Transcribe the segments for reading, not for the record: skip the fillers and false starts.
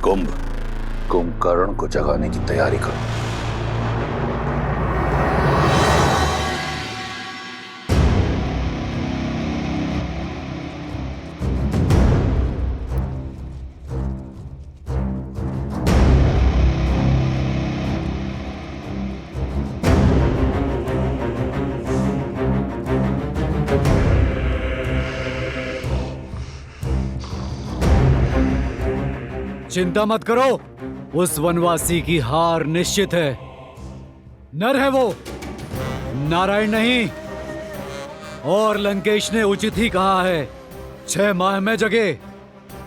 कुंभकर्ण को जगाने की तैयारी करो। चिंता मत करो, उस वनवासी की हार निश्चित है। नर है वो, नारायण नहीं। और लंकेश ने उचित ही कहा है, 6 माह में जगे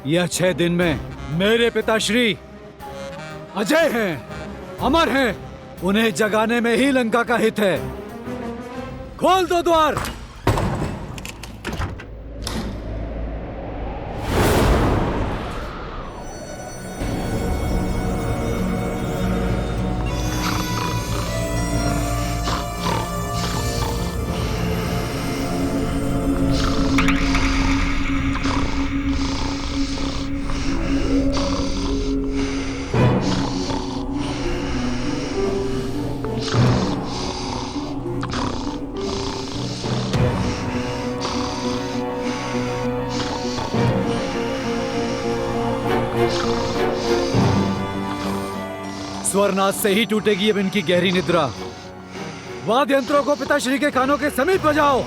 या 6 दिन में। मेरे पिताश्री अजय हैं, अमर हैं, उन्हें जगाने में ही लंका का हित है। खोल दो द्वार। स्वरनाथ से ही टूटेगी अब इनकी गहरी निद्रा। वाद्य यंत्रों को पिताश्री के कानों के समीप बजाओ।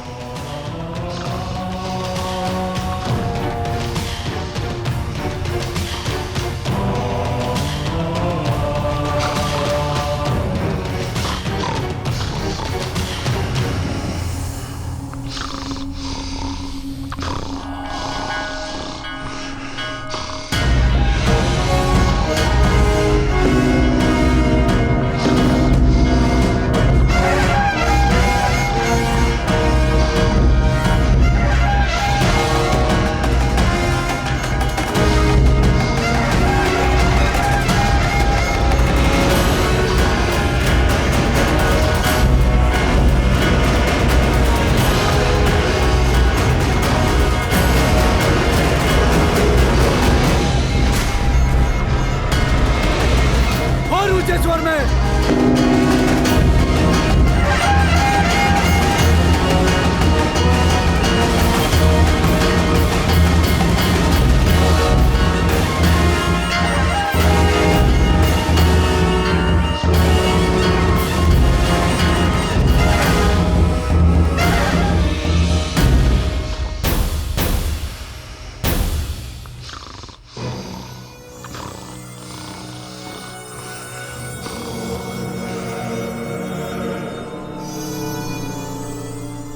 स्वर में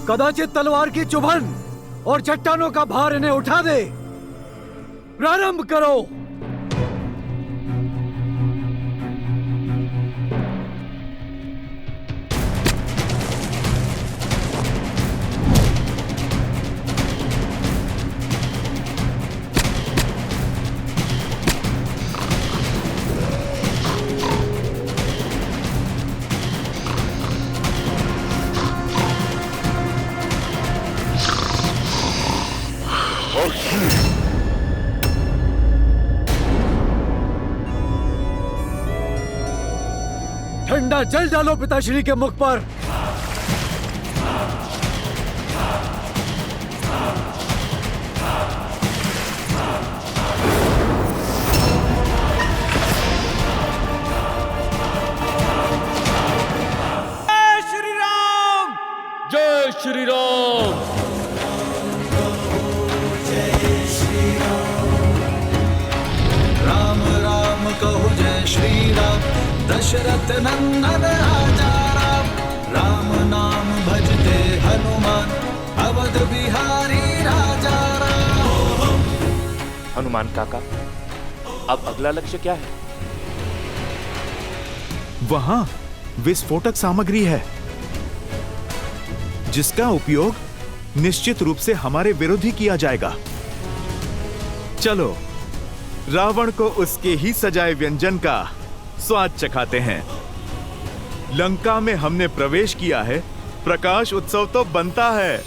कदाचित तलवार की चुभन और चट्टानों का भार इन्हें उठा दे। प्रारंभ करो। ठंडा जल डालो पिताश्री के मुख पर। जय श्री राम, जय श्री राम। राम राम कहो जय श्री राम, दशरथ नंदन राजा राम। राम नाम भजते हनुमान, अवध बिहारी राजा राम। हनुमान काका, अब अगला लक्ष्य क्या है? वहां विस्फोटक सामग्री है जिसका उपयोग निश्चित रूप से हमारे विरुद्ध ही किया जाएगा। चलो रावण को उसके ही सजाए व्यंजन का स्वाद चखाते हैं। लंका में हमने प्रवेश किया है, प्रकाश उत्सव तो बनता है।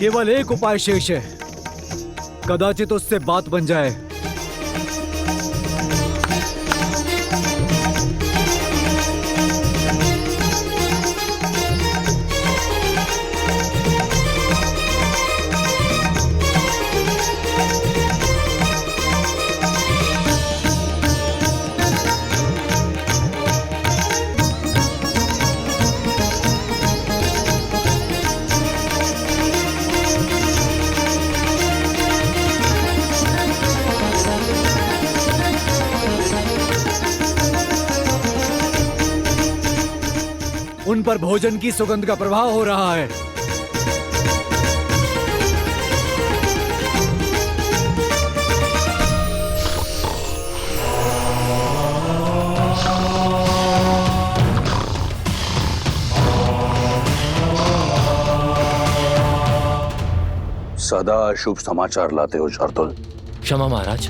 केवल एक उपाय शेष है, कदाचित उससे बात बन जाए। उन पर भोजन की सुगंध का प्रभाव हो रहा है। सदा शुभ समाचार लाते हो शार्दुल। क्षमा महाराज,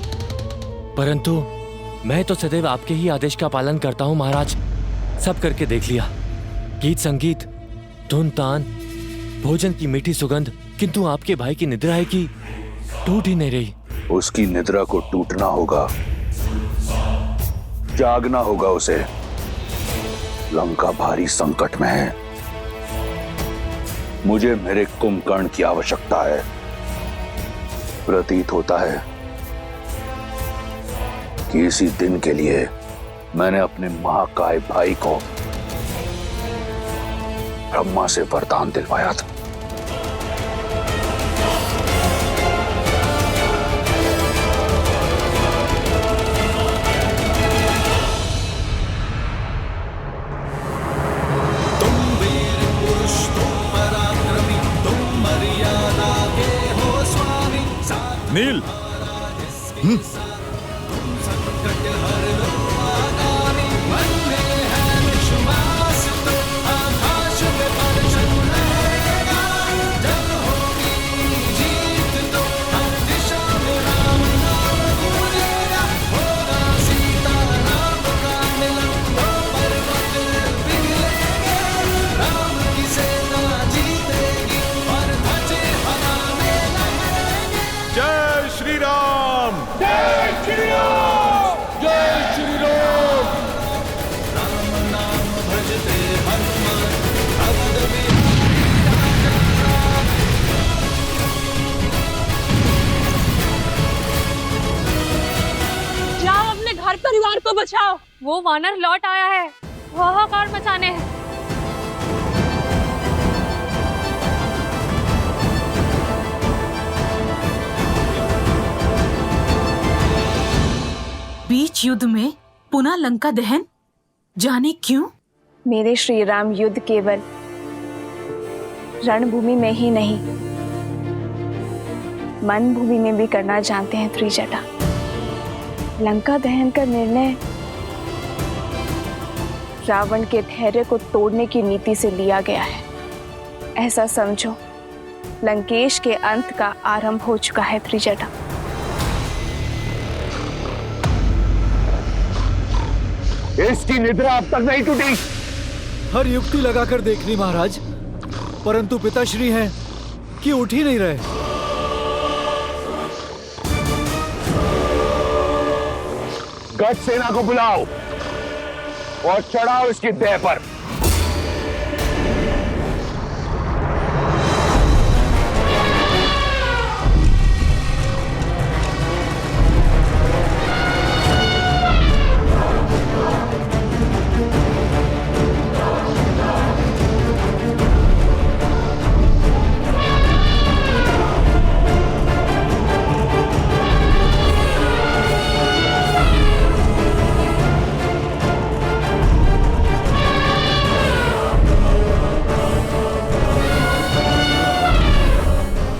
परंतु मैं तो सदैव आपके ही आदेश का पालन करता हूँ महाराज। सब करके देख लिया, गीत संगीत, धुन तान, भोजन की मीठी सुगंध, किंतु आपके भाई की निद्रा है कि टूट ही नहीं रही। उसकी निद्रा को टूटना होगा, जागना होगा उसे। लंका भारी संकट में है। मुझे मेरे कुंभकर्ण की आवश्यकता है। प्रतीत होता है कि इसी दिन के लिए मैंने अपने महाकाय भाई को ब्रह्मा से वरदान दिलवाया था। तुम वीर पुरुष, तुम पराक्रमी, तुम मर्यादा के हो स्वामी। नील, तुम संकट हर लो आगामी। मन में है विश्वास, तो आकाश में परचम लहरेगा। जब होगी जीत तो हर दिशा में राम नाम गूंजेगा। होगा सीता राम का मिलन, वो पर्वत पिघलेंगे। राम की सेना जीतेगी और ध्वज हवा में लहरेंगे। जय श्री राम। जय श्री राम, जय श्री राम। राम नाम भजते हनुमान, अवध में जाओ अपने घर परिवार को बचाओ। वो वानर लौट आया है, हाहाकार मचाने हैं। बीच युद्ध में पुनः लंका दहन, जाने क्यों? मेरे श्री राम युद्ध केवल रणभूमि में ही नहीं, मन भूमि में भी करना जानते हैं त्रिजटा। लंका दहन का निर्णय रावण के धैर्य को तोड़ने की नीति से लिया गया है। ऐसा समझो लंकेश के अंत का आरंभ हो चुका है त्रिजटा। इसकी निद्रा अब तक नहीं टूटी। हर युक्ति लगाकर देख ली महाराज, परंतु पिताश्री हैं कि उठ ही नहीं रहे। गज सेना को बुलाओ और चढ़ाओ इसकी देह पर।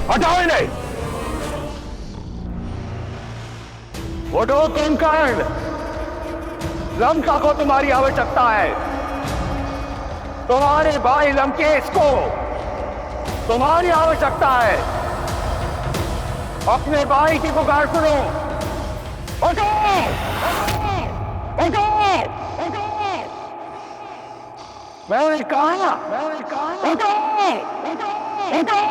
हटाओ इन्हें। उठो कुंभकर्ण, लंका को तुम्हारी आवश्यकता है। तुम्हारे भाई लंकेश को तुम्हारी आवश्यकता है। अपने भाई की पुकार सुनो। उठो, उठो, उठो। मैंने कहा, उठो, उठो, उठो।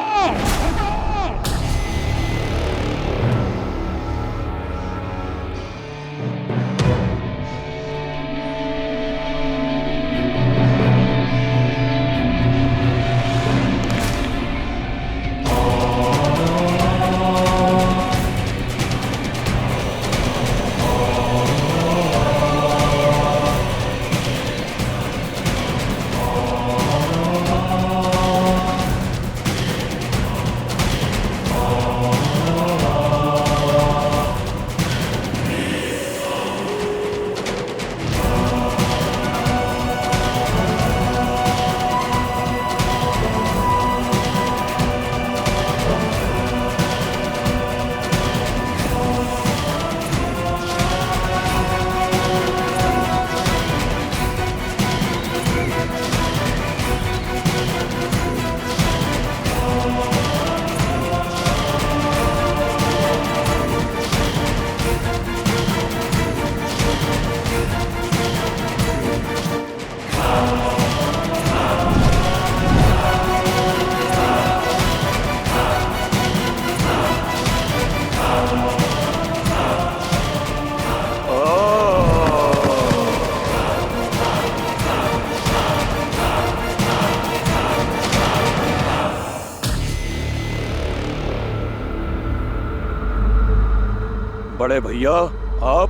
बड़े भैया, आप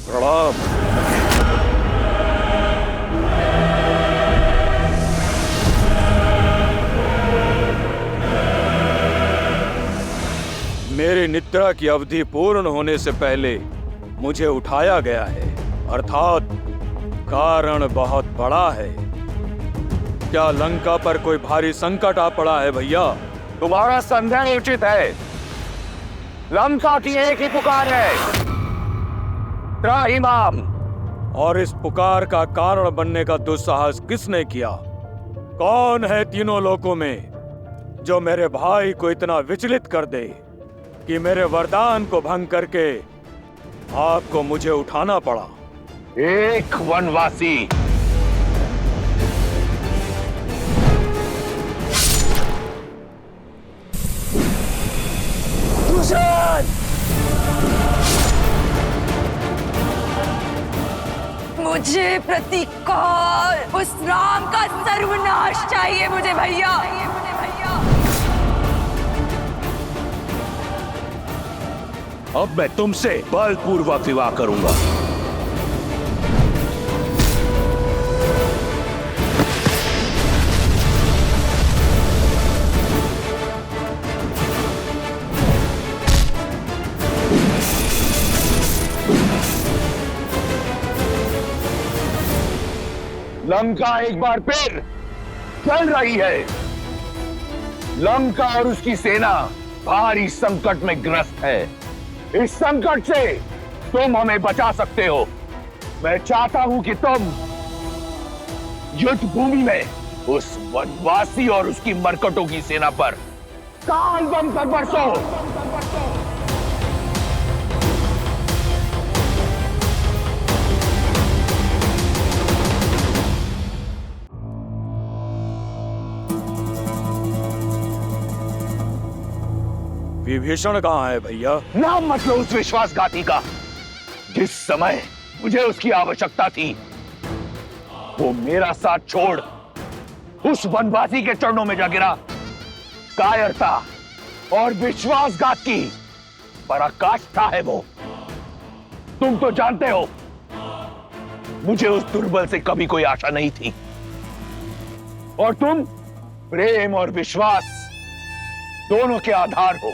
प्रणाम। मेरी निद्रा की अवधि पूर्ण होने से पहले मुझे उठाया गया है, अर्थात कारण बहुत बड़ा है। क्या लंका पर कोई भारी संकट आ पड़ा है भैया? तुम्हारा संदेह उचित है। लंका की एक ही पुकार है, त्राहिमाम। और इस पुकार का कारण बनने का दुस्साहस किसने किया? कौन है तीनों लोकों में जो मेरे भाई को इतना विचलित कर दे कि मेरे वरदान को भंग करके आपको मुझे उठाना पड़ा? एक वनवासी। मुझे प्रतिकार, उस राम का सर्वनाश चाहिए मुझे भैया। अब मैं तुमसे बलपूर्वक विवाह करूंगा। लंका एक बार फिर चल रही है। लंका और उसकी सेना भारी संकट में ग्रस्त है। इस संकट से तुम हमें बचा सकते हो। मैं चाहता हूं कि तुम युद्ध भूमि में उस वनवासी और उसकी मरकटों की सेना पर काल बम कर बरसो। विभीषण कहाँ है भैया? नाम मत लो उस विश्वासघाती का। जिस समय मुझे उसकी आवश्यकता थी, वो मेरा साथ छोड़ उस वनवासी के चरणों में जा गिरा। कायरता और विश्वासघात की पराकाष्ठा है वो। तुम तो जानते हो, मुझे उस दुर्बल से कभी कोई आशा नहीं थी। और तुम प्रेम और विश्वास दोनों के आधार हो।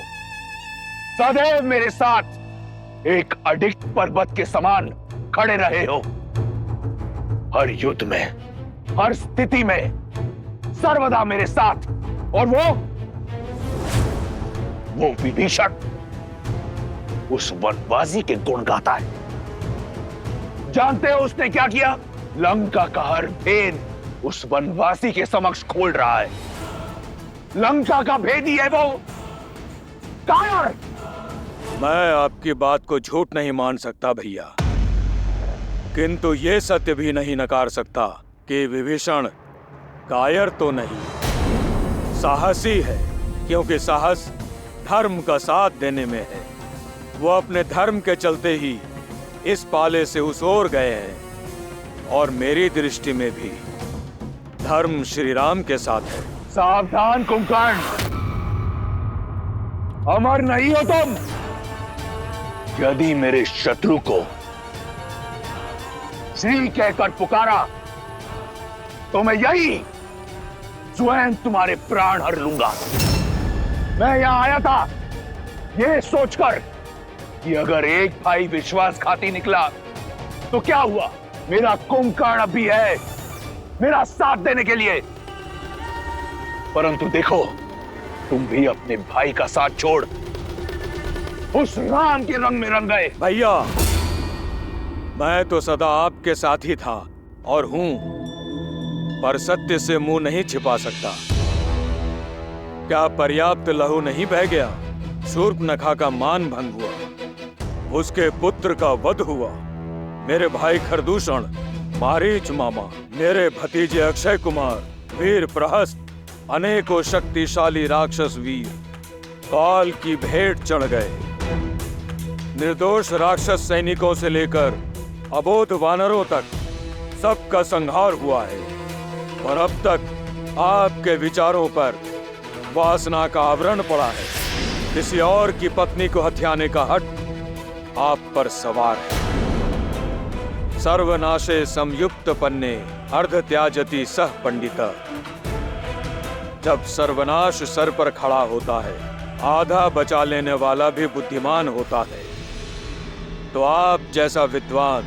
सदैव मेरे साथ एक अडिग पर्वत के समान खड़े रहे हो। हर युद्ध में, हर स्थिति में सर्वदा मेरे साथ। और वो विभीषण उस वनवासी के गुण गाता है। जानते हो उसने क्या किया? लंका का हर भेद उस वनवासी के समक्ष खोल रहा है। लंका का भेदी है वो कायर। मैं आपकी बात को झूठ नहीं मान सकता भैया, किंतु ये सत्य भी नहीं नकार सकता कि विभीषण कायर तो नहीं, साहसी है। क्योंकि साहस धर्म का साथ देने में है। वो अपने धर्म के चलते ही इस पाले से उस ओर गए हैं। और मेरी दृष्टि में भी धर्म श्री राम के साथ है। सावधान कुंभकर्ण, अमर नहीं हो तुम। यदि मेरे शत्रु को श्री कहकर पुकारा तो मैं यही स्वयं तुम्हारे प्राण हर लूंगा। मैं यहां आया था यह सोचकर कि अगर एक भाई विश्वासघाती निकला तो क्या हुआ? मेरा कुंभकर्ण भी है मेरा साथ देने के लिए। परंतु देखो, तुम भी अपने भाई का साथ छोड़ उस राम के रंग में रंग गए। भैया, मैं तो सदा आपके साथ ही था और हूं, पर सत्य से मुंह नहीं छिपा सकता। क्या पर्याप्त लहू नहीं बह गया? शूर्पनखा का मान भंग हुआ, उसके पुत्र का वध हुआ। मेरे भाई खरदूषण, मारीच मामा, मेरे भतीजे अक्षय कुमार, वीर प्रहस्त, अनेकों शक्तिशाली राक्षस वीर काल की भेंट चढ़ गए। निर्दोष राक्षस सैनिकों से लेकर अबोध वानरों तक सबका संहार हुआ है। और अब तक आपके विचारों पर वासना का आवरण पड़ा है। किसी और की पत्नी को हथियाने का हट आप पर सवार है। सर्वनाशे संयुक्त पन्ने अर्ध त्याजति सह पंडिता। जब सर्वनाश सर पर खड़ा होता है, आधा बचा लेने वाला भी बुद्धिमान होता है। तो आप जैसा विद्वान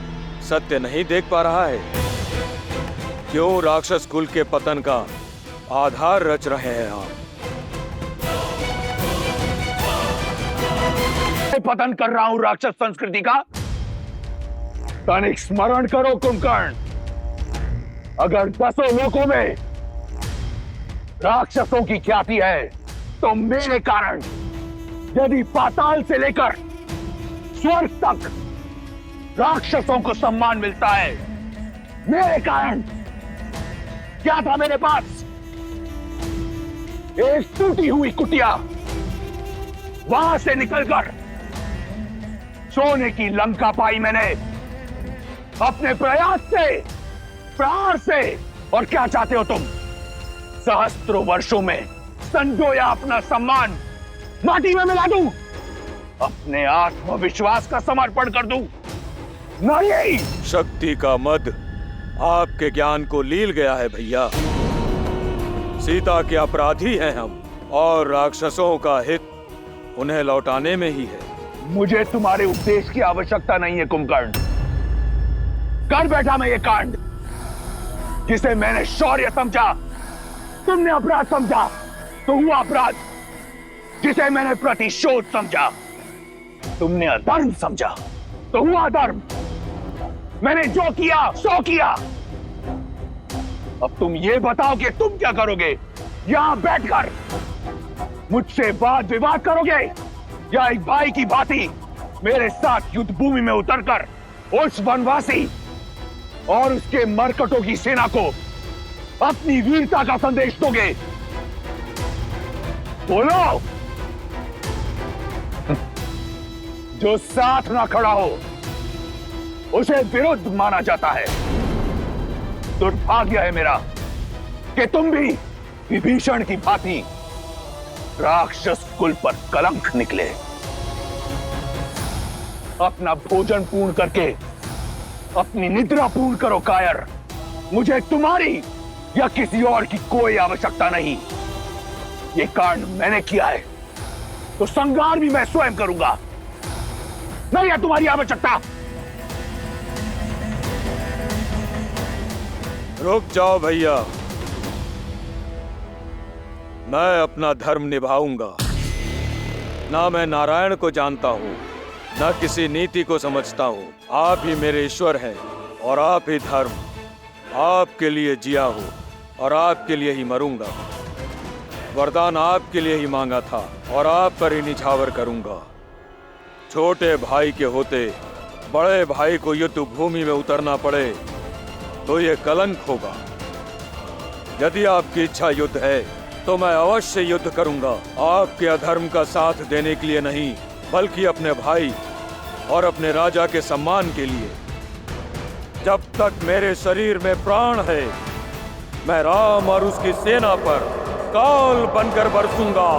सत्य नहीं देख पा रहा है? क्यों राक्षस कुल के पतन का आधार रच रहे हैं आप? पतन कर रहा हूं राक्षस संस्कृति का। तनिक स्मरण करो कुंभकर्ण, अगर 10 लोकों में राक्षसों की ख्याति है तो मेरे कारण यदि पाताल से लेकर स्वर्ग तक राक्षसों को सम्मान मिलता है, मेरे कारण क्या था मेरे पास? एक टूटी हुई कुटिया, वहां से निकलकर सोने की लंका पाई मैंने अपने प्रयास से, प्राण से। और क्या चाहते हो तुम? सहस्त्रों वर्षों में संजोया अपना सम्मान माटी में मिला दूं? अपने आत्मविश्वास का समर्पण कर दूं? नहीं। शक्ति का मद आपके ज्ञान को लील गया है भैया। सीता के अपराधी हैं हम, और राक्षसों का हित उन्हें लौटाने में ही है। मुझे तुम्हारे उपदेश की आवश्यकता नहीं है कुंभकर्ण। कर बैठा मैं ये कांड, जिसे मैंने शौर्य समझा तुमने अपराध समझा तो हुआ अपराध, जिसे मैंने प्रतिशोध समझा तुमने अधर्म समझा तो हुआ अधर्म। मैंने जो किया सो किया। अब तुम ये बताओ कि तुम क्या करोगे? यहां बैठकर मुझसे वाद विवाद करोगे, या एक भाई की भांति मेरे साथ युद्ध भूमि में उतरकर उस वनवासी और उसके मरकटों की सेना को अपनी वीरता का संदेश दोगे? बोलो। जो साथ ना खड़ा हो उसे विरुद्ध माना जाता है। दुर्भाग्य है मेरा कि तुम भी विभीषण की भांति राक्षस कुल पर कलंक निकले। अपना भोजन पूर्ण करके अपनी निद्रा पूर्ण करो कायर। मुझे तुम्हारी या किसी और की कोई आवश्यकता नहीं। ये कांड मैंने किया है तो संहार भी मैं स्वयं करूंगा। नहीं है तुम्हारी आवश्यकता। रुक जाओ भैया, मैं अपना धर्म निभाऊंगा। ना मैं नारायण को जानता हूं, ना किसी नीति को समझता हूं। आप ही मेरे ईश्वर हैं और आप ही धर्म। आपके लिए जिया हूं और आपके लिए ही मरूंगा। वरदान आपके लिए ही मांगा था और आप पर ही निछावर करूंगा। छोटे भाई के होते बड़े भाई को युद्ध भूमि में उतरना पड़े तो ये कलंक होगा। यदि आपकी इच्छा युद्ध है तो मैं अवश्य युद्ध करूंगा, आपके अधर्म का साथ देने के लिए नहीं, बल्कि अपने भाई और अपने राजा के सम्मान के लिए। जब तक मेरे शरीर में प्राण है, मैं राम और उसकी सेना पर काल बनकर बरसूंगा।